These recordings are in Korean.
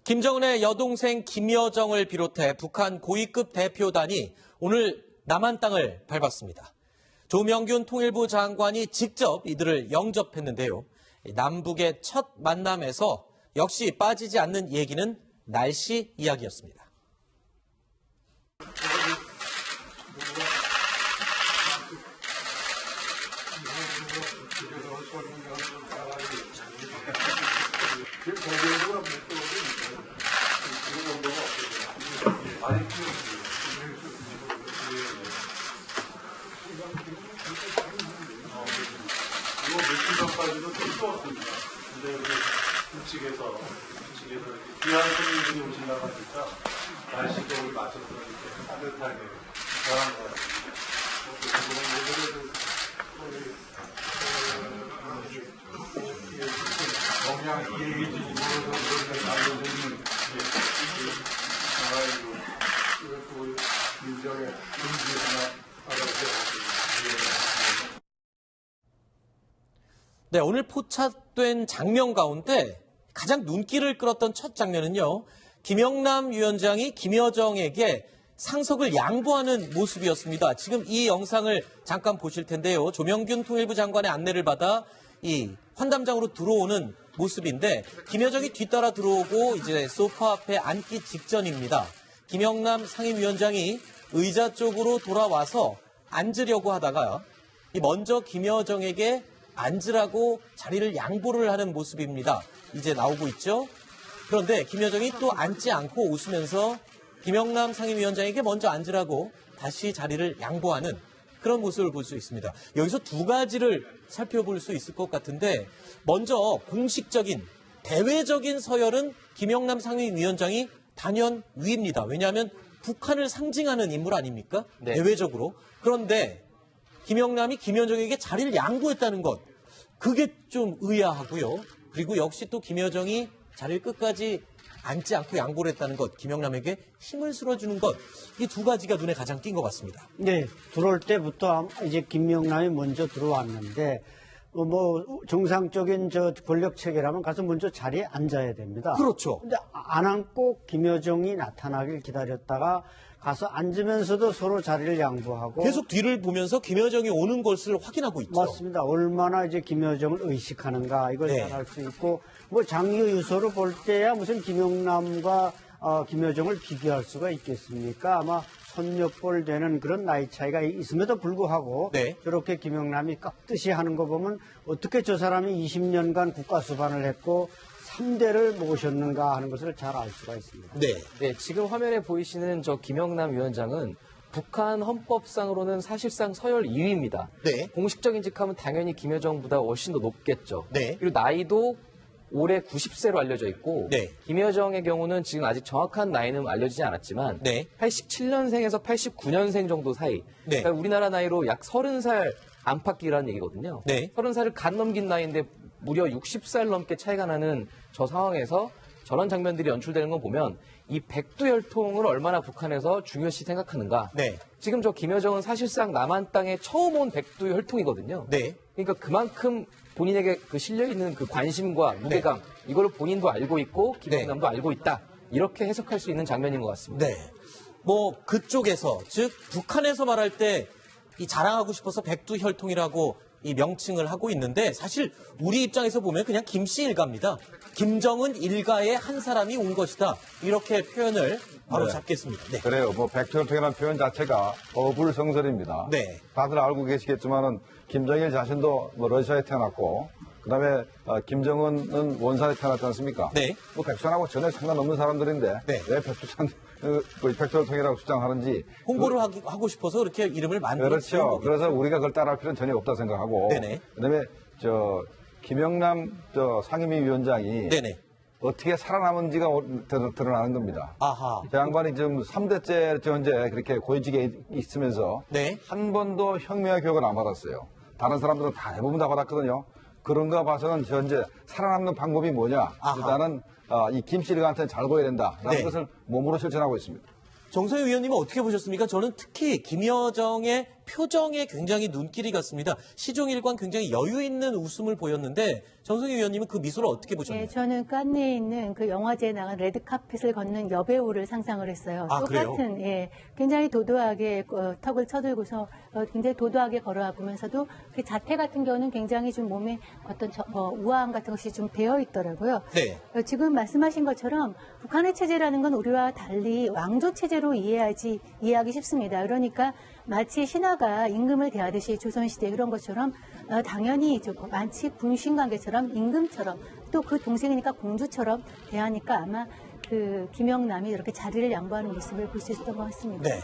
김정은의 여동생 김여정을 비롯해 북한 고위급 대표단이 오늘 남한 땅을 밟았습니다. 조명균 통일부 장관이 직접 이들을 영접했는데요. 남북의 첫 만남에서 역시 빠지지 않는 얘기는 날씨 이야기였습니다. 이거 며칠 전까지도 좀 추웠습니다. 근데 우리 북측에서 귀한 손님들이 오신다고 하니까 날씨도 맞춰서 이렇게 따뜻하게 변한 것 같습니다. 영양 기획이 알려주는 나라이고 민정의 의지 하나 받아주세요. 네, 오늘 포착된 장면 가운데 가장 눈길을 끌었던 첫 장면은요. 김영남 위원장이 김여정에게 상석을 양보하는 모습이었습니다. 지금 이 영상을 잠깐 보실 텐데요. 조명균 통일부 장관의 안내를 받아 이 환담장으로 들어오는 모습인데 김여정이 뒤따라 들어오고 이제 소파 앞에 앉기 직전입니다. 김영남 상임위원장이 의자 쪽으로 돌아와서 앉으려고 하다가 먼저 김여정에게 앉으라고 자리를 양보를 하는 모습입니다. 이제 나오고 있죠. 그런데 김여정이 또 앉지 않고 웃으면서 김영남 상임위원장에게 먼저 앉으라고 다시 자리를 양보하는 그런 모습을 볼 수 있습니다. 여기서 두 가지를 살펴볼 수 있을 것 같은데 먼저 공식적인 대외적인 서열은 김영남 상임위원장이 단연 위입니다. 왜냐하면 북한을 상징하는 인물 아닙니까? 네. 대외적으로. 그런데 김영남이 김여정에게 자리를 양보했다는 것, 그게 좀 의아하고요. 그리고 역시 또 김여정이 자리를 끝까지 앉지 않고 양보를 했다는 것, 김영남에게 힘을 실어주는 것, 이 두 가지가 눈에 가장 띈 것 같습니다. 네, 들어올 때부터 이제 김영남이 먼저 들어왔는데, 정상적인 권력 체계라면 가서 먼저 자리에 앉아야 됩니다. 그렇죠. 근데 안 앉고 김여정이 나타나길 기다렸다가 가서 앉으면서도 서로 자리를 양보하고 계속 뒤를 보면서 김여정이 오는 것을 확인하고 있죠. 맞습니다. 얼마나 이제 김여정을 의식하는가 이걸 네. 잘 알 수 있고 장유 유서로 볼 때야 무슨 김영남과 김여정을 비교할 수가 있겠습니까? 아마 손녀뻘 되는 그런 나이 차이가 있음에도 불구하고 네. 저렇게 김영남이 깍듯이 하는 거 보면 어떻게 저 사람이 20년간 국가수반을 했고 3대를 모셨는가 하는 것을 잘 알 수가 있습니다. 네. 지금 화면에 보이시는 저 김영남 위원장은 북한 헌법상으로는 사실상 서열 2위입니다. 네. 공식적인 직함은 당연히 김여정보다 훨씬 더 높겠죠. 네. 그리고 나이도 올해 90세로 알려져 있고 네. 김여정의 경우는 지금 아직 정확한 나이는 알려지지 않았지만 네. 87년생에서 89년생 정도 사이. 네. 그러니까 우리나라 나이로 약 30살 안팎이라는 얘기거든요. 네. 30살을 간 넘긴 나이인데 무려 60살 넘게 차이가 나는 저 상황에서 저런 장면들이 연출되는 걸 보면 이 백두혈통을 얼마나 북한에서 중요시 생각하는가. 네. 지금 저 김여정은 사실상 남한 땅에 처음 온 백두혈통이거든요. 네. 그러니까 그만큼 본인에게 그 실려 있는 그 관심과 무게감 이걸 본인도 알고 있고 김영남도 알고 있다. 이렇게 해석할 수 있는 장면인 것 같습니다. 네. 그쪽에서, 즉 북한에서 말할 때 이 자랑하고 싶어서 백두혈통이라고 이 명칭을 하고 있는데 사실 우리 입장에서 보면 그냥 김씨 일가입니다. 김정은 일가의 한 사람이 온 것이다. 이렇게 표현을 바로 잡겠습니다. 네. 그래요. 백두혈통이라는 표현 자체가 어불성설입니다. 네. 다들 알고 계시겠지만은 김정일 자신도 러시아에 태어났고 그다음에 김정은은 원산에 태어났지 않습니까? 네. 백두산하고 전혀 상관없는 사람들인데 네. 왜 백두혈통이라고 주장하는지 홍보를 하고 싶어서 그렇게 이름을 만들었죠. 그렇죠. 그래서 우리가 그걸 따라할 필요는 전혀 없다 생각하고 네네. 그다음에 김영남 상임위 위원장이 네네. 어떻게 살아남은지가 드러나는 겁니다. 아하. 그 양반이 지금 3대째 현재 그렇게 고위직에 있으면서 네. 한 번도 혁명의 교육을 안 받았어요. 다른 사람들은 다 대부분 다 받았거든요. 그런 거 봐서는 현재 살아남는 방법이 뭐냐. 아하. 일단은 이 김씨한테는 잘 보여야 된다라는 네. 것을 몸으로 실천하고 있습니다. 정성희 의원님은 어떻게 보셨습니까? 저는 특히 김여정의 표정에 굉장히 눈길이 갔습니다. 시종일관 굉장히 여유 있는 웃음을 보였는데 정성희 위원님은 그 미소를 어떻게 보셨나요? 네, 저는 깐네에 있는 그 영화제에 나간 레드카펫을 걷는 여배우를 상상을 했어요. 아, 똑같은, 예, 굉장히 도도하게 턱을 쳐들고서 굉장히 도도하게 걸어가면서도 그 자태 같은 경우는 굉장히 좀 몸에 어떤 우아함 같은 것이 좀 배어 있더라고요. 네. 지금 말씀하신 것처럼 북한의 체제라는 건 우리와 달리 왕조 체제로 이해하기 쉽습니다. 그러니까 마치 신하가 임금을 대하듯이 조선시대 그런 것처럼 당연히 만치 분신 관계처럼 임금처럼 또 그 동생이니까 공주처럼 대하니까 아마 그 김영남이 이렇게 자리를 양보하는 모습을 볼 수 있었던 것 같습니다. 네.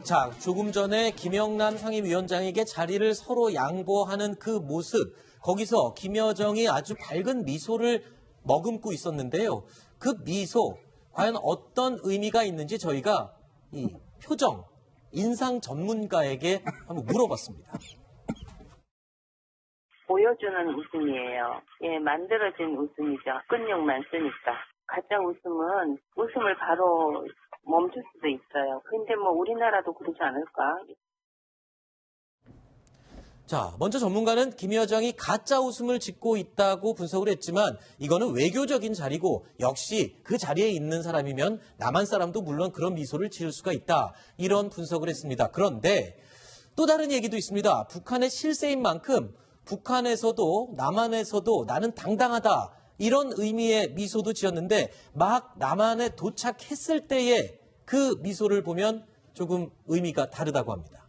자, 조금 전에 김영남 상임위원장에게 자리를 서로 양보하는 그 모습, 거기서 김여정이 아주 밝은 미소를 머금고 있었는데요. 그 미소, 과연 어떤 의미가 있는지 저희가 이 표정, 인상 전문가에게 한번 물어봤습니다. 보여주는 웃음이에요. 예, 만들어진 웃음이죠. 끈육만 쓰니까. 가짜 웃음은 웃음을 바로 멈출 수도 있어요. 근데 뭐 우리나라도 그러지 않을까? 자, 먼저 전문가는 김여정이 가짜 웃음을 짓고 있다고 분석을 했지만 이거는 외교적인 자리고 역시 그 자리에 있는 사람이면 남한 사람도 물론 그런 미소를 지을 수가 있다. 이런 분석을 했습니다. 그런데 또 다른 얘기도 있습니다. 북한의 실세인 만큼 북한에서도 남한에서도 나는 당당하다. 이런 의미의 미소도 지었는데 막 남한에 도착했을 때의 그 미소를 보면 조금 의미가 다르다고 합니다.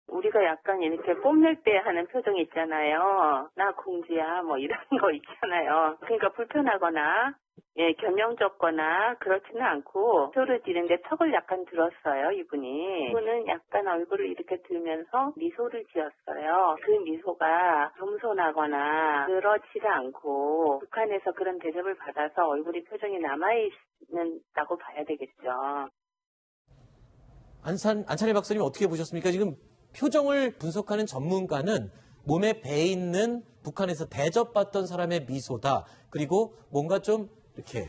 우리가 약간 이렇게 뽐낼 때 하는 표정 있잖아요. 나 공주야 뭐 이런 거 있잖아요. 그러니까 불편하거나 예, 겸용적거나 그렇지는 않고 소를 지는데 턱을 약간 들었어요, 이분이. 이분은 약간 얼굴을 이렇게 들면서 미소를 지었어요. 그 미소가 겸손하거나 그렇지가 않고 북한에서 그런 대접을 받아서 얼굴이 표정이 남아있는다고 봐야 되겠죠. 안찬일 박사님 어떻게 보셨습니까? 지금 표정을 분석하는 전문가는 몸에 배 있는 북한에서 대접받던 사람의 미소다. 그리고 뭔가 좀 이렇게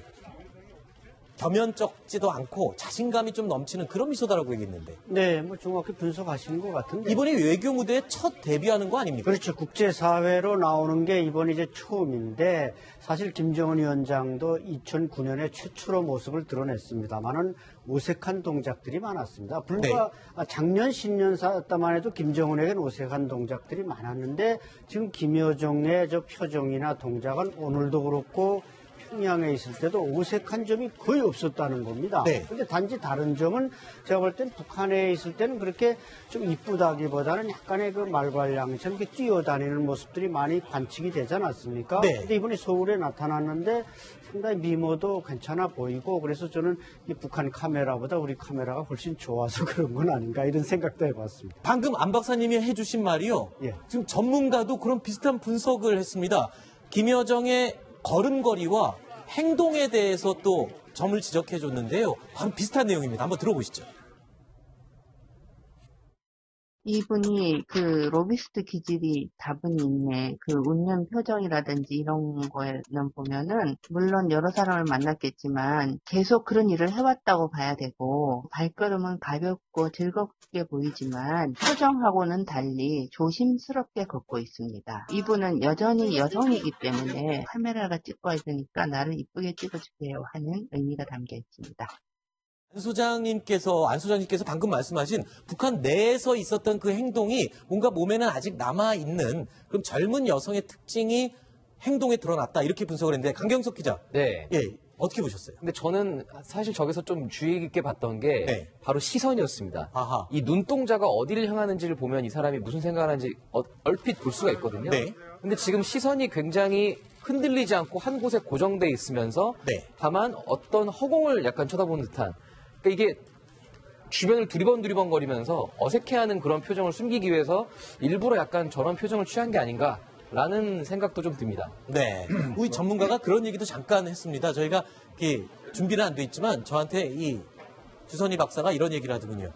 겸연쩍지도 않고 자신감이 좀 넘치는 그런 미소다라고 얘기했는데. 네, 뭐 정확히 분석하시는 것 같은데. 이번이 외교 무대에 첫 데뷔하는 거 아닙니까? 그렇죠. 국제사회로 나오는 게 이번이 이제 처음인데 사실 김정은 위원장도 2009년에 최초로 모습을 드러냈습니다만은 어색한 동작들이 많았습니다. 불과 작년 신년사였다만 해도 김정은에게는 어색한 동작들이 많았는데 지금 김여정의 저 표정이나 동작은 오늘도 그렇고 평양에 있을 때도 어색한 점이 거의 없었다는 겁니다. 네. 근데 단지 다른 점은 제가 볼 땐 북한에 있을 때는 그렇게 좀 이쁘다기보다는 약간의 그 말괄량처럼 이렇게 뛰어다니는 모습들이 많이 관측이 되지 않았습니까? 네. 근데 이번에 서울에 나타났는데 상당히 미모도 괜찮아 보이고 그래서 저는 이 북한 카메라보다 우리 카메라가 훨씬 좋아서 그런 건 아닌가 이런 생각도 해봤습니다. 방금 안 박사님이 해주신 말이요. 예. 지금 전문가도 그런 비슷한 분석을 했습니다. 김여정의 걸음걸이와 행동에 대해서 또 점을 지적해 줬는데요. 바로 비슷한 내용입니다. 한번 들어보시죠. 이분이 그 로비스트 기질이 다분히 있네. 그 웃는 표정이라든지 이런 거에는 보면은 물론 여러 사람을 만났겠지만 계속 그런 일을 해왔다고 봐야 되고 발걸음은 가볍고 즐겁게 보이지만 표정하고는 달리 조심스럽게 걷고 있습니다. 이분은 여전히 여성이기 때문에 카메라가 찍고 있으니까 나를 이쁘게 찍어주세요 하는 의미가 담겨 있습니다. 안 소장님께서 방금 말씀하신 북한 내에서 있었던 그 행동이 뭔가 몸에는 아직 남아있는 그럼 젊은 여성의 특징이 행동에 드러났다. 이렇게 분석을 했는데 강경석 기자. 네. 예, 어떻게 보셨어요? 근데 저는 사실 저기서 좀 주의 깊게 봤던 게 네. 바로 시선이었습니다. 아하. 이 눈동자가 어디를 향하는지를 보면 이 사람이 무슨 생각을 하는지 얼핏 볼 수가 있거든요. 네. 근데 지금 시선이 굉장히 흔들리지 않고 한 곳에 고정돼 있으면서 네. 다만 어떤 허공을 약간 쳐다보는 듯한 그러니까 이게 주변을 두리번 거리면서 어색해하는 그런 표정을 숨기기 위해서 일부러 약간 저런 표정을 취한 게 아닌가라는 생각도 좀 듭니다. 네. 우리 전문가가 그런 얘기도 잠깐 했습니다. 저희가 준비는 안 돼 있지만 저한테 이 주선희 박사가 이런 얘기를 하더군요.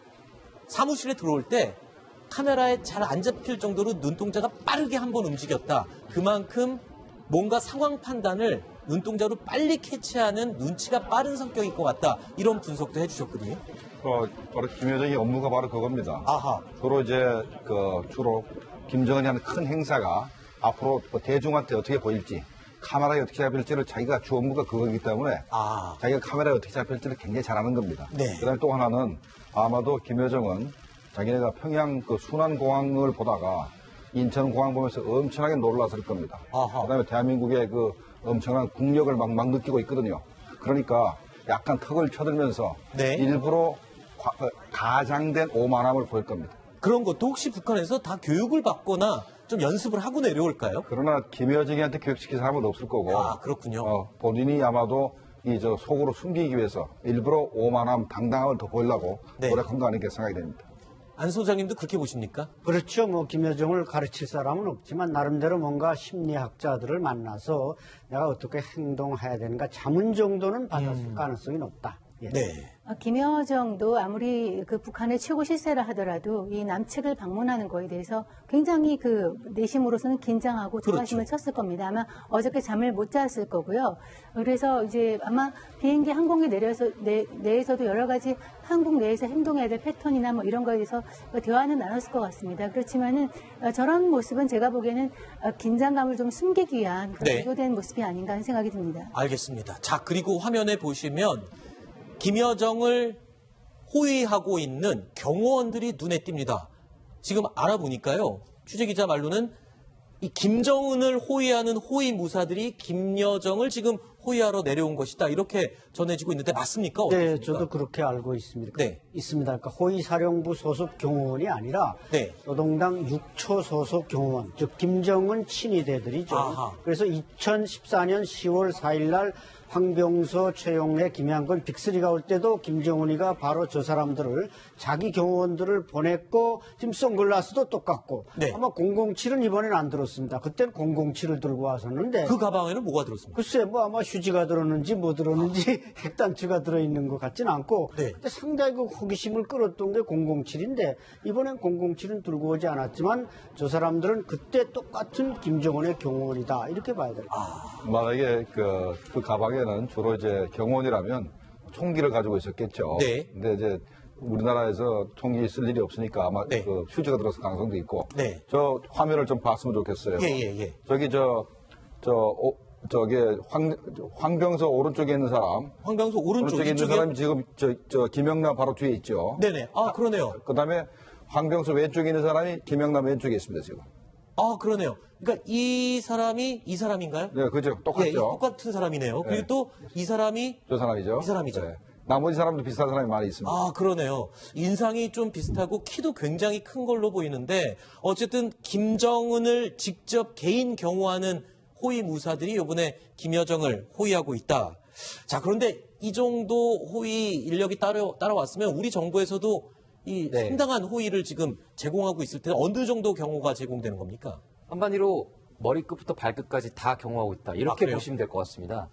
사무실에 들어올 때 카메라에 잘 안 잡힐 정도로 눈동자가 빠르게 한번 움직였다. 그만큼 뭔가 상황 판단을 눈동자로 빨리 캐치하는 눈치가 빠른 성격일 것 같다. 이런 분석도 해주셨거든요. 바로 김여정의 업무가 바로 그겁니다. 아하. 주로 이제 주로 김정은이 하는 큰 행사가 앞으로 대중한테 어떻게 보일지, 카메라에 어떻게 잡힐지를 자기가 주 업무가 그거기 때문에 자기가 카메라에 어떻게 잡힐지를 굉장히 잘하는 겁니다. 네. 그다음에 또 하나는 아마도 김여정은 자기네가 평양 그 순환공항을 보다가 인천공항 보면서 엄청나게 놀랐을 겁니다. 아하. 그다음에 대한민국의 그 엄청난 국력을 막 느끼고 있거든요. 그러니까 약간 턱을 쳐들면서 네. 일부러 가장된 오만함을 보일 겁니다. 그런 것도 혹시 북한에서 다 교육을 받거나 좀 연습을 하고 내려올까요? 그러나 김여정이한테 교육시킨 사람은 없을 거고. 그렇군요. 본인이 아마도 속으로 숨기기 위해서 일부러 오만함, 당당함을 더 보이려고 네. 노력한 거 아닌가 생각이 됩니다. 안 소장님도 그렇게 보십니까? 그렇죠. 뭐 김여정을 가르칠 사람은 없지만 나름대로 뭔가 심리학자들을 만나서 내가 어떻게 행동해야 되는가 자문 정도는 받았을 가능성이 높다. 예. 네. 김여정도 아무리 그 북한의 최고 실세라 하더라도 이 남측을 방문하는 거에 대해서 굉장히 그 내심으로서는 긴장하고 조바심을 쳤을 겁니다. 아마 어저께 잠을 못 잤을 거고요. 그래서 이제 아마 비행기 항공기 내에서도 여러 가지 한국 내에서 행동해야 될 패턴이나 뭐 이런 거에 대해서 대화는 나눴을 것 같습니다. 그렇지만은 저런 모습은 제가 보기에는 긴장감을 좀 숨기기 위한 그런 의도된 모습이 아닌가 하는 생각이 듭니다. 알겠습니다. 자, 그리고 화면에 보시면 김여정을 호위하고 있는 경호원들이 눈에 띕니다. 지금 알아보니까요. 취재기자 말로는 이 김정은을 호위하는 호위무사들이 김여정을 지금 호위하러 내려온 것이다. 이렇게 전해지고 있는데 맞습니까? 네, 어떻습니까? 저도 그렇게 알고 있습니다. 네. 있습니다. 그러니까 호위사령부 소속 경호원이 아니라 네. 노동당 6초 소속 경호원, 즉 김정은 친위대들이죠. 아하. 그래서 2014년 10월 4일 날 황병서, 최용래, 김양근, 빅3가 올 때도 김정은이가 바로 저 사람들을 자기 경호원들을 보냈고 지금 선글라스도 똑같고 네. 아마 007은 이번에는 안 들었습니다. 그때는 007을 들고 왔었는데 그 가방에는 뭐가 들었습니까? 글쎄 뭐 아마 휴지가 들었는지 뭐 들었는지 핵단추가 들어있는 것 같지는 않고 네. 근데 상당히 그 호기심을 끌었던 게 007인데 이번엔 007은 들고 오지 않았지만 저 사람들은 그때 똑같은 김정은의 경호원이다 이렇게 봐야 될 겁니다. 만약에 그 가방에는 주로 이제 경호원이라면 총기를 가지고 있었겠죠. 네. 근데 이제 우리나라에서 총기 쓸 일이 없으니까 아마 네. 그 휴지가 들어서 가능성도 있고. 네. 저 화면을 좀 봤으면 좋겠어요. 예. 저기 저기 황병서 오른쪽에 있는 사람. 황병서 오른쪽에 있는 사람이 지금 저 김영남 바로 뒤에 있죠. 네네. 그러네요. 그다음에 황병서 왼쪽에 있는 사람이 김영남 왼쪽에 있습니다 지금. 그러네요. 그러니까 이 사람이 이 사람인가요? 네, 그죠. 똑같죠. 예, 똑같은 사람이네요. 그리고 또 이 사람이 저 사람이죠. 이 사람이죠. 네. 나머지 사람도 비슷한 사람이 많이 있습니다. 그러네요. 인상이 좀 비슷하고 키도 굉장히 큰 걸로 보이는데 어쨌든 김정은을 직접 개인 경호하는 호위 무사들이 이번에 김여정을 호위하고 있다. 자, 그런데 이 정도 호위 인력이 따라왔으면 우리 정부에서도 이 상당한 호위를 지금 제공하고 있을 텐데 어느 정도 경호가 제공되는 겁니까? 한마디로 머리끝부터 발끝까지 다 경호하고 있다. 이렇게 그래요? 보시면 될 것 같습니다.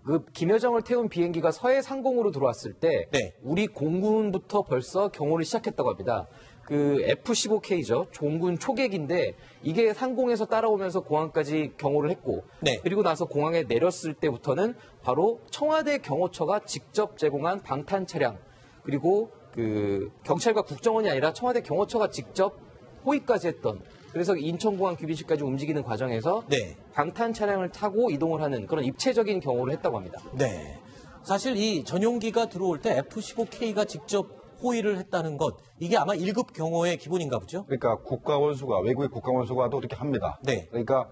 그 김여정을 태운 비행기가 서해 상공으로 들어왔을 때 우리 공군부터 벌써 경호를 시작했다고 합니다. 그 F-15K죠. 종군 초계기인데 이게 상공에서 따라오면서 공항까지 경호를 했고 그리고 나서 공항에 내렸을 때부터는 바로 청와대 경호처가 직접 제공한 방탄 차량 그리고 그 경찰과 국정원이 아니라 청와대 경호처가 직접 호위까지 했던 그래서 인천공항 귀빈실까지 움직이는 과정에서 방탄 차량을 타고 이동을 하는 그런 입체적인 경호를 했다고 합니다. 네. 사실 이 전용기가 들어올 때 F-15K가 직접 호위를 했다는 것 이게 아마 1급 경호의 기본인가 보죠? 그러니까 국가원수가 외국의 국가원수가도 그렇게 합니다. 그러니까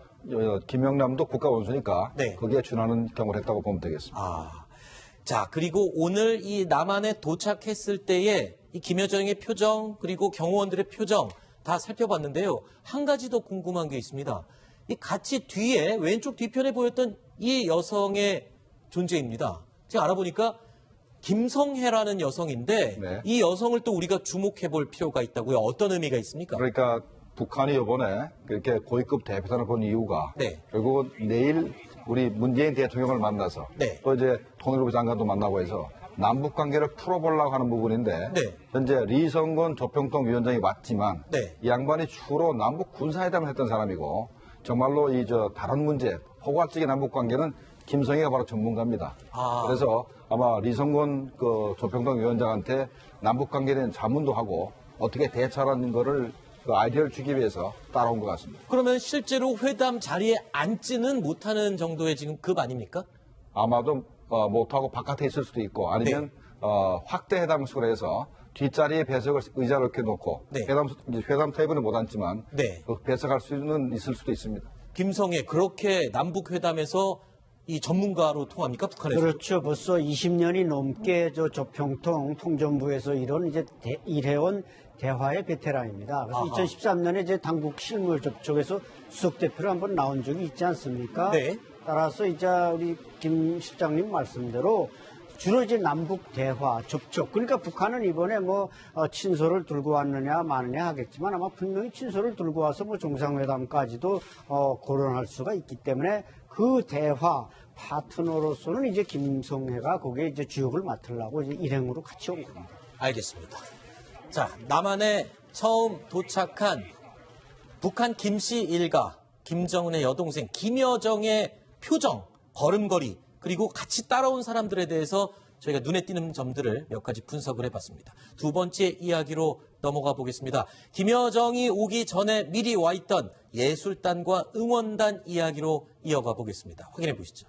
김영남도 국가원수니까 거기에 준하는 경우를 했다고 보면 되겠습니다. 자, 그리고 오늘 이 남한에 도착했을 때의 이 김여정의 표정 그리고 경호원들의 표정 다 살펴봤는데요. 한 가지 더 궁금한 게 있습니다. 이 같이 뒤에 왼쪽 뒤편에 보였던 이 여성의 존재입니다. 제가 알아보니까 김성혜라는 여성인데 이 여성을 또 우리가 주목해 볼 필요가 있다고요. 어떤 의미가 있습니까? 그러니까 북한이 이번에 그렇게 고위급 대표단을 본 이유가 결국은 내일 우리 문재인 대통령을 만나서 또 이제 통일부 장관도 만나고 해서 남북 관계를 풀어보려고 하는 부분인데 현재 리성건 조평통 위원장이 왔지만 이 양반이 주로 남북 군사회담을 했던 사람이고 정말로 다른 문제, 포괄적인 남북 관계는 김성애가 바로 전문가입니다. 그래서 아마 리성건 조평동 위원장한테 남북 관계에 대한 자문도 하고 어떻게 대처하는 거를 아이디어를 주기 위해서 따라온 것 같습니다. 그러면 실제로 회담 자리에 앉지는 못하는 정도의 지금 급 아닙니까? 아마도 못하고 바깥에 있을 수도 있고 아니면 확대 회담식으로 해서 뒷자리에 배석을 의자를 이렇게 놓고 회담 테이블은 못 앉지만 배석할 수는 있을 수도 있습니다. 김성애 그렇게 남북 회담에서 이 전문가로 통합니까 북한에서? 그렇죠. 벌써 20년이 넘게 조평통 통전부에서 이런 일해온 대화의 베테랑입니다. 그래서 2013년에 이제 당국 실무 접촉에서 수석 대표로 한번 나온 적이 있지 않습니까? 네. 따라서 이제 우리 김 실장님 말씀대로 주로 이제 남북 대화 접촉. 그러니까 북한은 이번에 친서를 들고 왔느냐 마느냐 하겠지만 아마 분명히 친서를 들고 와서 정상회담까지도 거론할 수가 있기 때문에 그 대화 파트너로서는 이제 김성애가 거기에 이제 주역을 맡으려고 이제 일행으로 같이 온 겁니다. 알겠습니다. 자, 남한에 처음 도착한 북한 김씨 일가, 김정은의 여동생 김여정의 표정, 걸음걸이, 그리고 같이 따라온 사람들에 대해서 저희가 눈에 띄는 점들을 몇 가지 분석을 해봤습니다. 두 번째 이야기로 넘어가 보겠습니다. 김여정이 오기 전에 미리 와 있던 예술단과 응원단 이야기로 이어가 보겠습니다. 확인해 보시죠.